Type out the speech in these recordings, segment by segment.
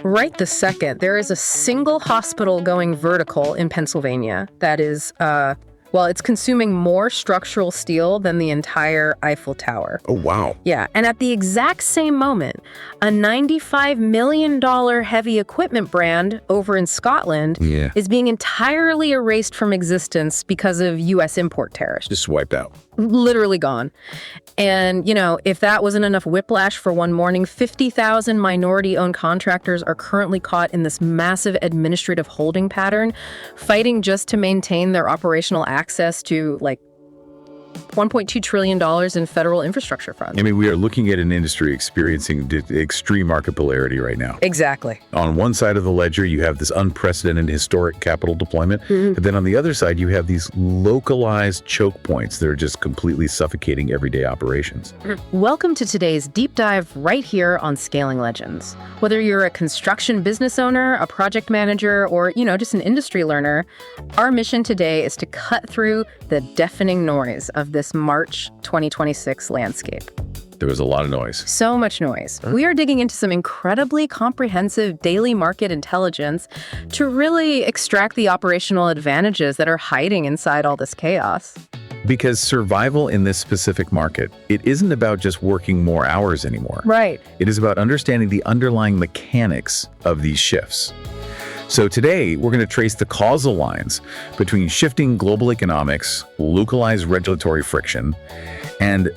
Right this second, there is a single hospital going vertical in Pennsylvania that is, it's consuming more structural steel than the entire Eiffel Tower. Oh, wow. Yeah, and at the exact same moment, a $95 million heavy equipment brand over in Scotland is being entirely erased from existence because of U.S. import tariffs. Just wiped out. Literally gone. And, if that wasn't enough whiplash for one morning, 50,000 minority-owned contractors are currently caught in this massive administrative holding pattern, fighting just to maintain their operational access to, $1.2 trillion in federal infrastructure funds. I mean, we are looking at an industry experiencing extreme market polarity right now. Exactly. On one side of the ledger, you have this unprecedented historic capital deployment. But then on the other side, you have these localized choke points that are just completely suffocating everyday operations. Welcome to today's deep dive right here on Scaling Legends. Whether you're a construction business owner, a project manager, or, just an industry learner, our mission today is to cut through the deafening noise of this March 2026 landscape. There was a lot of noise. So much noise. We are digging into some incredibly comprehensive daily market intelligence to really extract the operational advantages that are hiding inside all this chaos. Because survival in this specific market, it isn't about just working more hours anymore. Right. It is about understanding the underlying mechanics of these shifts. So today, we're going to trace the causal lines between shifting global economics, localized regulatory friction, and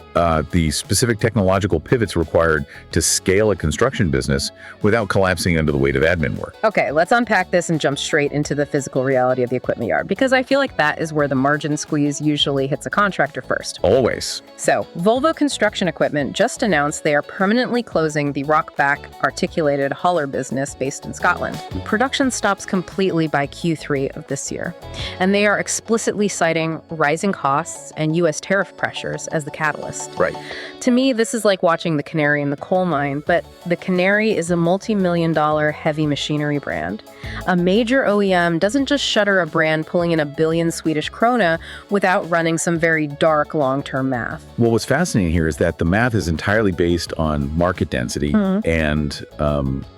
the specific technological pivots required to scale a construction business without collapsing under the weight of admin work. Okay, let's unpack this and jump straight into the physical reality of the equipment yard, because I feel like that is where the margin squeeze usually hits a contractor first. Always. So, Volvo Construction Equipment just announced they are permanently closing the Rokbak articulated hauler business based in Scotland. Production stops completely by Q3 of this year, and they are explicitly citing rising costs and U.S. tariff pressures as the catalyst. Right. To me, this is like watching the canary in the coal mine, but the canary is a multi-million-dollar heavy machinery brand. A major OEM doesn't just shutter a brand pulling in 1 billion Swedish krona without running some very dark long-term math. Well, what's fascinating here is that the math is entirely based on market density and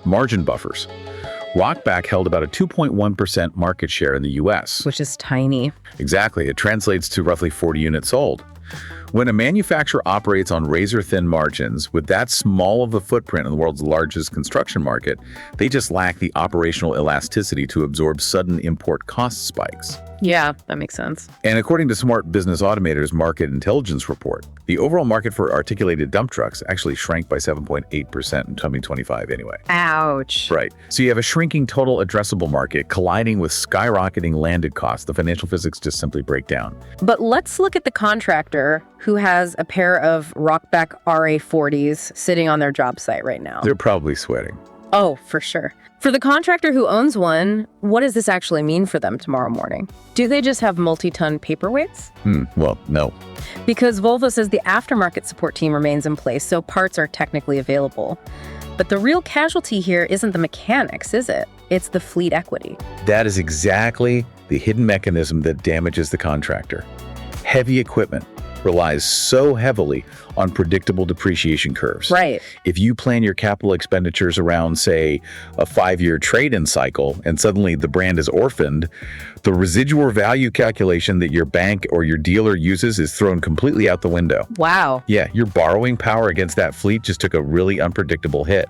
margin buffers. Rokbak held about a 2.1% market share in the U.S. Which is tiny. Exactly. It translates to roughly 40 units sold. When a manufacturer operates on razor-thin margins with that small of a footprint in the world's largest construction market, they just lack the operational elasticity to absorb sudden import cost spikes. Yeah, that makes sense. And according to Smart Business Automator's market intelligence report, the overall market for articulated dump trucks actually shrank by 7.8% in 2025 anyway. Ouch. Right. So you have a shrinking total addressable market colliding with skyrocketing landed costs. The financial physics just simply break down. But let's look at the contractor who has a pair of Rokbak RA40s sitting on their job site right now. They're probably sweating. Oh, for sure. For the contractor who owns one, what does this actually mean for them tomorrow morning? Do they just have multi-ton paperweights? Well, no. Because Volvo says the aftermarket support team remains in place, so parts are technically available. But the real casualty here isn't the mechanics, is it? It's the fleet equity. That is exactly the hidden mechanism that damages the contractor. Heavy equipment relies so heavily on predictable depreciation curves. Right. If you plan your capital expenditures around, say, a 5-year trade-in cycle, and suddenly the brand is orphaned, the residual value calculation that your bank or your dealer uses is thrown completely out the window. Wow. Yeah, your borrowing power against that fleet just took a really unpredictable hit.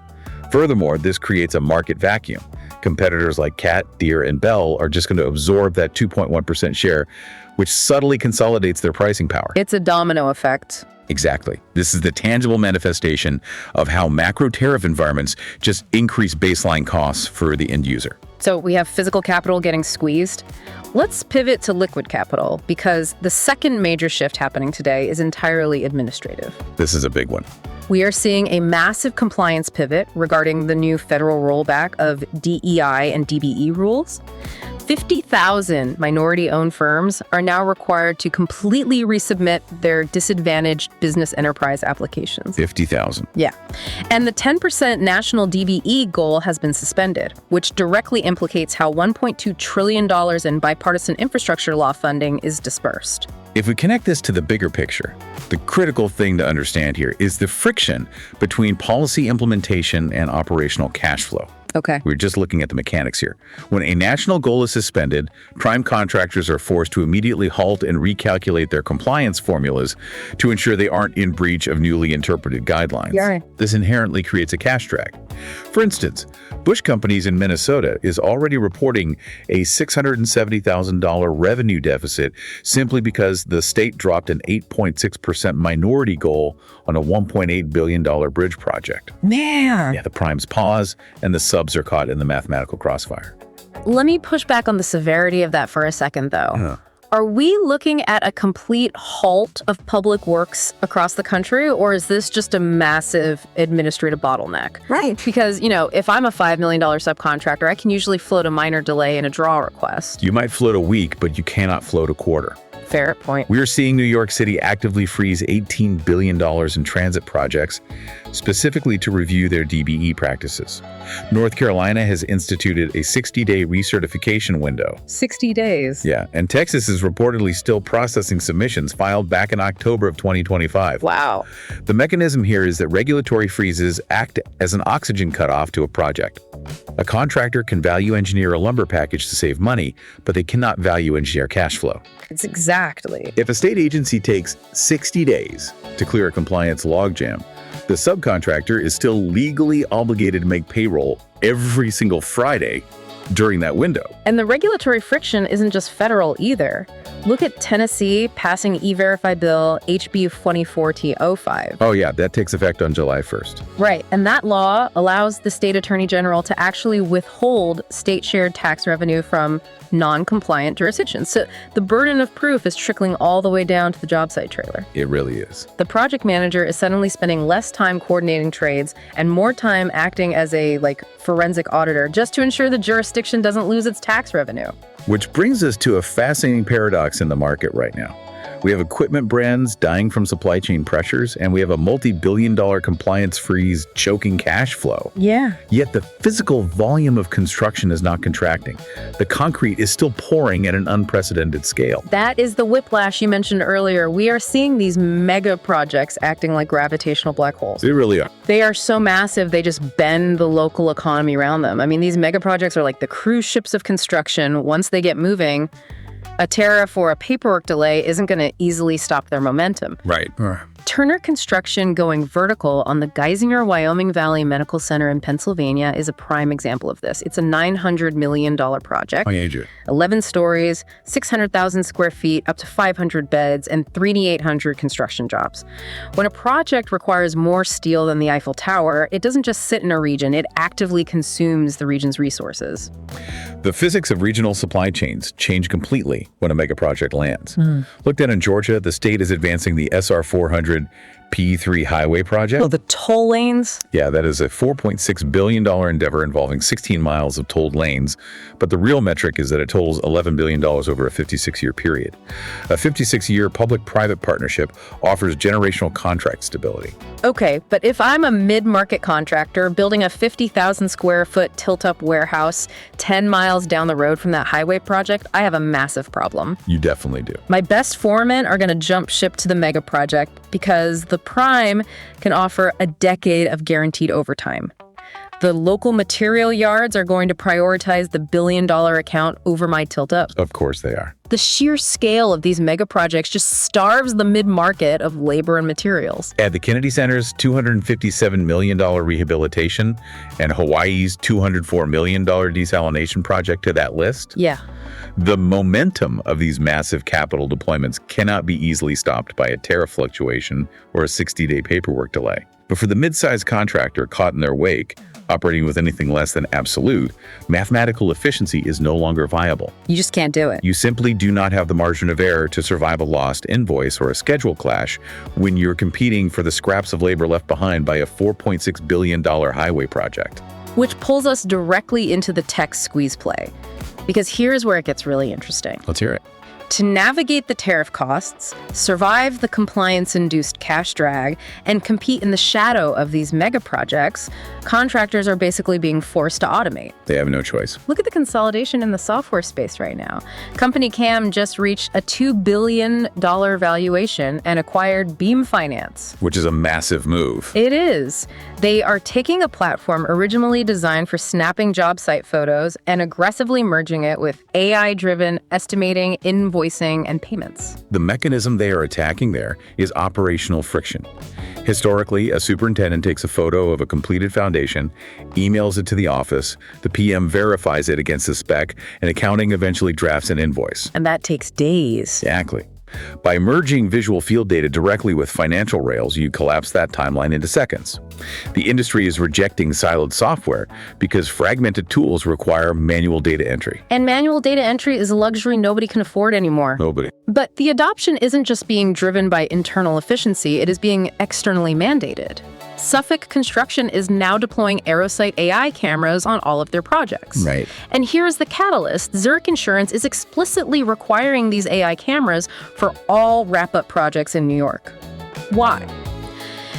Furthermore, this creates a market vacuum. Competitors like Cat, Deere, and Bell are just going to absorb that 2.1% share, which subtly consolidates their pricing power. It's a domino effect. Exactly. This is the tangible manifestation of how macro tariff environments just increase baseline costs for the end user. So we have physical capital getting squeezed. Let's pivot to liquid capital, because the second major shift happening today is entirely administrative. This is a big one. We are seeing a massive compliance pivot regarding the new federal rollback of DEI and DBE rules. 50,000 minority-owned firms are now required to completely resubmit their disadvantaged business enterprise applications. 50,000. Yeah. And the 10% national DBE goal has been suspended, which directly implicates how $1.2 trillion in bipartisan infrastructure law funding is dispersed. If we connect this to the bigger picture, the critical thing to understand here is the friction between policy implementation and operational cash flow. Okay. We're just looking at the mechanics here. When a national goal is suspended, prime contractors are forced to immediately halt and recalculate their compliance formulas to ensure they aren't in breach of newly interpreted guidelines. Yeah. This inherently creates a cash drag. For instance, Bush Companies in Minnesota is already reporting a $670,000 revenue deficit simply because the state dropped an 8.6% minority goal on a $1.8 billion bridge project. Man. Yeah, the primes pause and the subs are caught in the mathematical crossfire. Let me push back on the severity of that for a second, though. Are we looking at a complete halt of public works across the country, or is this just a massive administrative bottleneck? Right. Because, if I'm a $5 million subcontractor, I can usually float a minor delay in a draw request. You might float a week, but you cannot float a quarter. Fair point. We are seeing New York City actively freeze $18 billion in transit projects, specifically to review their DBE practices. North Carolina has instituted a 60-day recertification window. 60 days. Yeah, and Texas is reportedly still processing submissions filed back in October of 2025. Wow. The mechanism here is that regulatory freezes act as an oxygen cutoff to a project. A contractor can value engineer a lumber package to save money, but they cannot value engineer cash flow. It's exactly. If a state agency takes 60 days to clear a compliance logjam, the subcontractor is still legally obligated to make payroll every single Friday during that window. And the regulatory friction isn't just federal either. Look at Tennessee passing E-Verify Bill HB 24T05. Oh yeah, that takes effect on July 1st. Right, and that law allows the state attorney general to actually withhold state-shared tax revenue from non-compliant jurisdictions. So the burden of proof is trickling all the way down to the job site trailer. It really is. The project manager is suddenly spending less time coordinating trades and more time acting as a forensic auditor just to ensure the jurisdiction doesn't lose its tax revenue. Which brings us to a fascinating paradox in the market right now. We have equipment brands dying from supply chain pressures, and we have a multi-billion-dollar compliance freeze choking cash flow. Yeah. Yet the physical volume of construction is not contracting. The concrete is still pouring at an unprecedented scale. That is the whiplash you mentioned earlier. We are seeing these mega projects acting like gravitational black holes. They really are. They are so massive, they just bend the local economy around them. I mean, these mega projects are like the cruise ships of construction. Once they get moving, a tariff or a paperwork delay isn't going to easily stop their momentum. Right. Turner Construction going vertical on the Geisinger Wyoming Valley Medical Center in Pennsylvania is a prime example of this. It's a $900 million project. 11 stories, 600,000 square feet, up to 500 beds, and 3,800 construction jobs. When a project requires more steel than the Eiffel Tower, it doesn't just sit in a region, it actively consumes the region's resources. The physics of regional supply chains change completely when a mega project lands. Looked at in Georgia, the state is advancing the SR400 P3 highway project. Oh, the toll lanes? Yeah, that is a $4.6 billion endeavor involving 16 miles of tolled lanes. But the real metric is that it totals $11 billion over a 56-year period. A 56-year public-private partnership offers generational contract stability. Okay, but if I'm a mid-market contractor building a 50,000 square foot tilt-up warehouse 10 miles down the road from that highway project, I have a massive problem. You definitely do. My best foremen are going to jump ship to the mega project because the prime can offer a decade of guaranteed overtime. The local material yards are going to prioritize the billion-dollar account over my tilt-up. Of course they are. The sheer scale of these mega projects just starves the mid-market of labor and materials. Add the Kennedy Center's $257 million rehabilitation and Hawaii's $204 million desalination project to that list. Yeah. The momentum of these massive capital deployments cannot be easily stopped by a tariff fluctuation or a 60-day paperwork delay. But for the mid-sized contractor caught in their wake, operating with anything less than absolute, mathematical efficiency is no longer viable. You just can't do it. You simply do not have the margin of error to survive a lost invoice or a schedule clash when you're competing for the scraps of labor left behind by a $4.6 billion highway project. Which pulls us directly into the tech squeeze play. Because here's where it gets really interesting. Let's hear it. To navigate the tariff costs, survive the compliance-induced cash drag, and compete in the shadow of these mega projects, contractors are basically being forced to automate. They have no choice. Look at the consolidation in the software space right now. CompanyCam just reached a $2 billion valuation and acquired Beam Finance. Which is a massive move. It is. They are taking a platform originally designed for snapping job site photos and aggressively merging it with AI-driven estimating, invoicing, and payments. The mechanism they are attacking there is operational friction. Historically, a superintendent takes a photo of a completed foundation, emails it to the office, the PM verifies it against the spec, and accounting eventually drafts an invoice. And that takes days. Exactly. By merging visual field data directly with financial rails, you collapse that timeline into seconds. The industry is rejecting siloed software because fragmented tools require manual data entry. And manual data entry is a luxury nobody can afford anymore. Nobody. But the adoption isn't just being driven by internal efficiency, it is being externally mandated. Suffolk Construction is now deploying AeroSite AI cameras on all of their projects. Right. And here's the catalyst. Zurich Insurance is explicitly requiring these AI cameras for all wrap-up projects in New York. Why?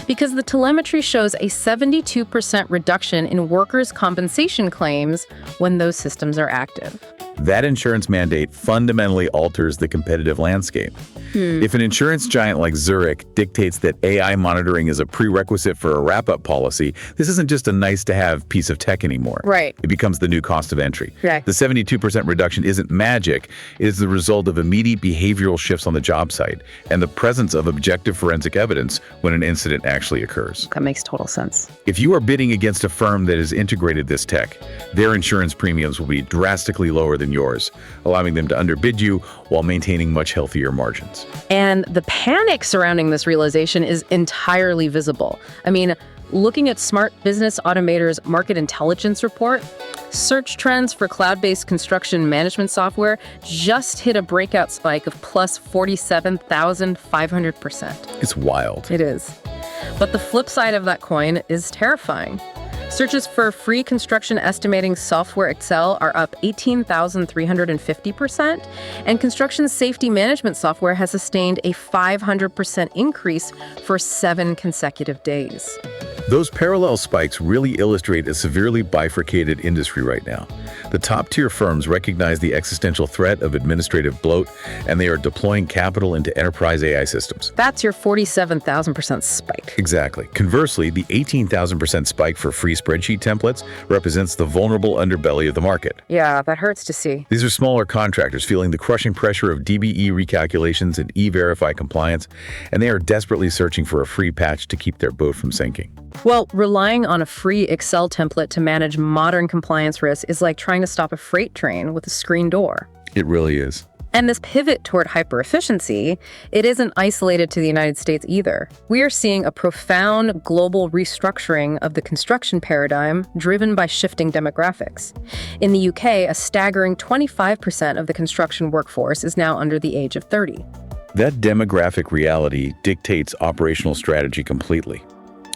Because the telemetry shows a 72% reduction in workers' compensation claims when those systems are active. That insurance mandate fundamentally alters the competitive landscape. If an insurance giant like Zurich dictates that AI monitoring is a prerequisite for a wrap-up policy, this isn't just a nice-to-have piece of tech anymore. Right. It becomes the new cost of entry. Right. The 72% reduction isn't magic. It is the result of immediate behavioral shifts on the job site and the presence of objective forensic evidence when an incident actually occurs. That makes total sense. If you are bidding against a firm that has integrated this tech, their insurance premiums will be drastically lower than yours, allowing them to underbid you while maintaining much healthier margins. And the panic surrounding this realization is entirely visible. I mean, looking at Smart Business Automator's market intelligence report, search trends for cloud-based construction management software just hit a breakout spike of plus 47,500%. It's wild. It is. But the flip side of that coin is terrifying. Searches for free construction estimating software Excel are up 18,350%, and construction safety management software has sustained a 500% increase for 7 consecutive days. Those parallel spikes really illustrate a severely bifurcated industry right now. The top-tier firms recognize the existential threat of administrative bloat, and they are deploying capital into enterprise AI systems. That's your 47,000% spike. Exactly. Conversely, the 18,000% spike for free spreadsheet templates represents the vulnerable underbelly of the market. Yeah, that hurts to see. These are smaller contractors feeling the crushing pressure of DBE recalculations and E-Verify compliance, and they are desperately searching for a free patch to keep their boat from sinking. Well, relying on a free Excel template to manage modern compliance risks is like trying to stop a freight train with a screen door. It really is. And this pivot toward hyper-efficiency, it isn't isolated to the United States either. We are seeing a profound global restructuring of the construction paradigm driven by shifting demographics. In the UK, a staggering 25% of the construction workforce is now under the age of 30. That demographic reality dictates operational strategy completely.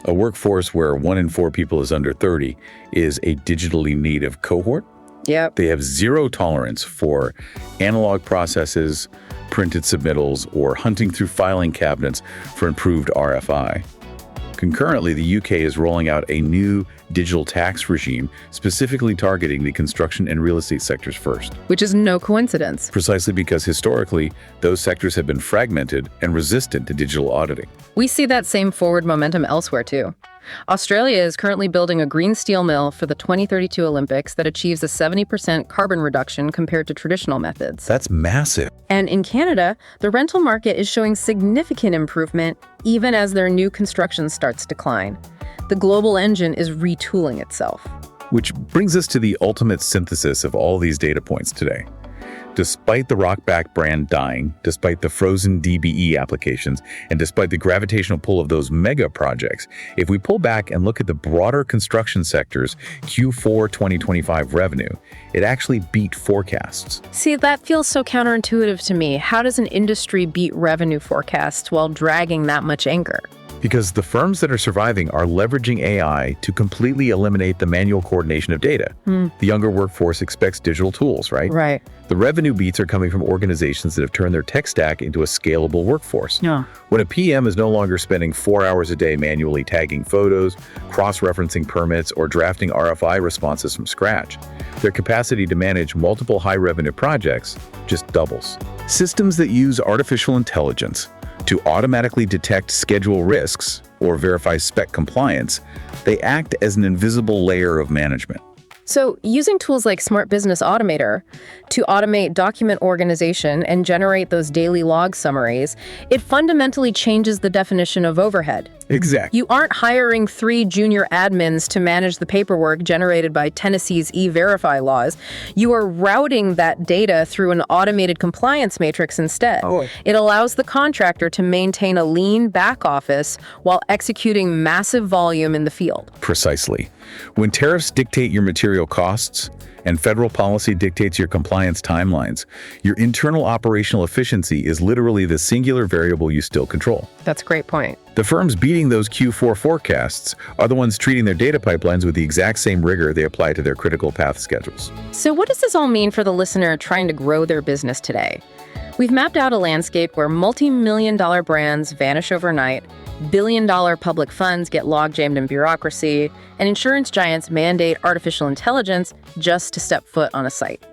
A workforce where 1 in 4 people is under 30 is a digitally native cohort. Yep. They have zero tolerance for analog processes, printed submittals, or hunting through filing cabinets for improved RFI. Concurrently, the UK is rolling out a new digital tax regime specifically targeting the construction and real estate sectors first. Which is no coincidence. Precisely because historically, those sectors have been fragmented and resistant to digital auditing. We see that same forward momentum elsewhere too. Australia is currently building a green steel mill for the 2032 Olympics that achieves a 70% carbon reduction compared to traditional methods. That's massive. And in Canada, the rental market is showing significant improvement even as their new construction starts to decline. The global engine is retooling itself. Which brings us to the ultimate synthesis of all these data points today. Despite the Rokbak brand dying, despite the frozen DBE applications, and despite the gravitational pull of those mega projects, if we pull back and look at the broader construction sector's Q4 2025 revenue, it actually beat forecasts. See, that feels so counterintuitive to me. How does an industry beat revenue forecasts while dragging that much anger? Because the firms that are surviving are leveraging AI to completely eliminate the manual coordination of data. The younger workforce expects digital tools, right? Right. The revenue beats are coming from organizations that have turned their tech stack into a scalable workforce. Yeah. When a PM is no longer spending 4 hours a day manually tagging photos, cross-referencing permits, or drafting RFI responses from scratch, their capacity to manage multiple high-revenue projects just doubles. Systems that use artificial intelligence to automatically detect schedule risks or verify spec compliance, they act as an invisible layer of management. So using tools like Smart Business Automator to automate document organization and generate those daily log summaries, it fundamentally changes the definition of overhead. Exactly. You aren't hiring 3 junior admins to manage the paperwork generated by Tennessee's E-Verify laws. You are routing that data through an automated compliance matrix instead. It allows the contractor to maintain a lean back office while executing massive volume in the field. Precisely. When tariffs dictate your material costs and federal policy dictates your compliance timelines, your internal operational efficiency is literally the singular variable you still control. That's a great point. The firms beating those Q4 forecasts are the ones treating their data pipelines with the exact same rigor they apply to their critical path schedules. So what does this all mean for the listener trying to grow their business today? We've mapped out a landscape where multi-million-dollar brands vanish overnight, billion-dollar public funds get log-jammed in bureaucracy, and insurance giants mandate artificial intelligence just to step foot on a site.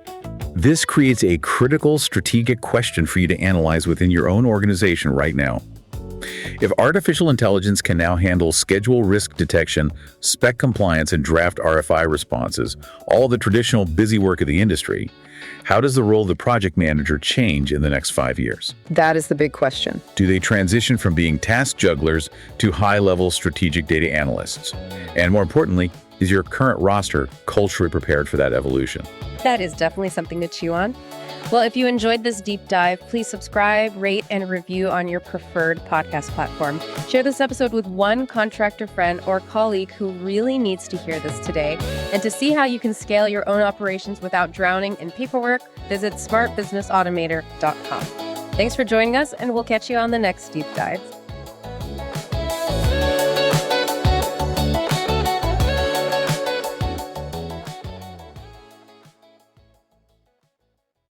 This creates a critical strategic question for you to analyze within your own organization right now. If artificial intelligence can now handle schedule risk detection, spec compliance, and draft RFI responses, all the traditional busy work of the industry, how does the role of the project manager change in the next 5 years? That is the big question. Do they transition from being task jugglers to high-level strategic data analysts? And more importantly, is your current roster culturally prepared for that evolution? That is definitely something to chew on. Well, if you enjoyed this deep dive, please subscribe, rate, and review on your preferred podcast platform. Share this episode with one contractor friend or colleague who really needs to hear this today. And to see how you can scale your own operations without drowning in paperwork, visit smartbusinessautomator.com. Thanks for joining us, and we'll catch you on the next deep dive.